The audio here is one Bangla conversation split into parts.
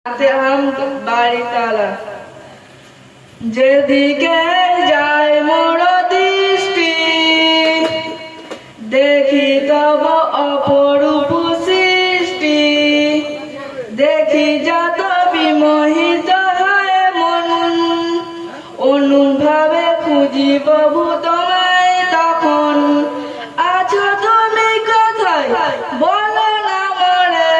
হাতে আম বাড়ি তালা যেদিকে যায় মোর দৃষ্টি দেখি তব অপরূপ সৃষ্টি দেখি যত বিমোহিত হয় মন অনুভাবে খুঁজি প্রভু তোমায় তখন আছো তুমি কোথায় বলো না মরে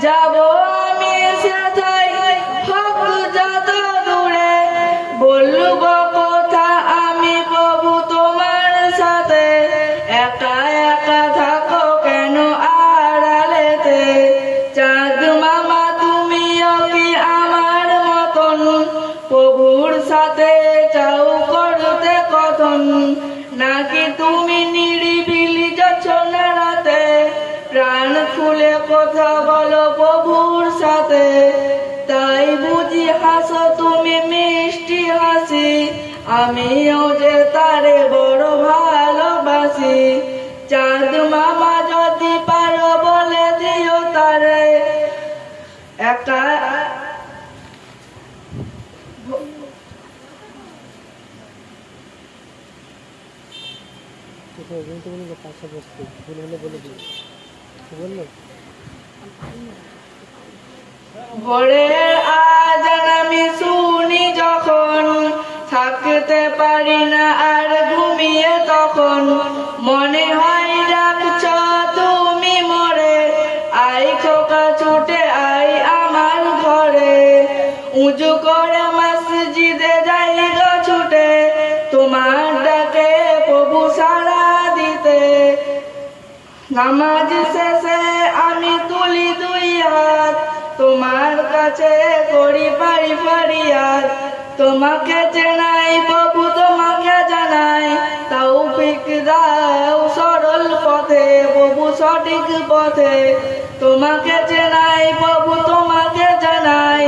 যাব আমি সেথায় হোক যত দূরে বলব কথা আমি প্রভু তোমার সাথে একা একা থাকো কেন আড়ালেতে চাঁদ মামা তুমিও কি আমার মতন প্রভুর সাথে চাও করতে কথন নাকি তুমি নিরিবিলি যাচ্ছ না রাতে প্রাণ খুলে কথা বলো প্রভুর সাথে তাই বুঝি হাসো তুমি মিষ্টি হাসি আমিও যে তারে বড় ভালোবাসি চাঁদ মামা যদি পারো বলে দিও তারে একটা ভোরের আজান আমি শুনি যখন থাকতে পারি না আর ঘুমিয়ে তখন মনে হয় ডাকছ তুমি মরে আই খোকা ছুটে আই আমার ঘরে উঁচু করে মসজিদে যাই গো ছুটে তোমার ডাকে প্রভু সাড়া দিতে নামাজ শেষে আমি তুলি দুই হাত তোমার কাছে করি পারি ফরিয়াদ তোমাকে চেনাই প্রভু তোমাকে জানাই তৌফিক দাও সরল পথে প্রভু সঠিক পথে তোমাকে চেনাই প্রভু তোমাকে জানাই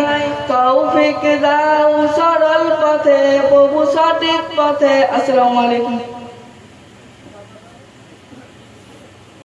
তৌফিক দাও সরল পথে প্রভু সঠিক পথে। আসসালামু আলাইকুম।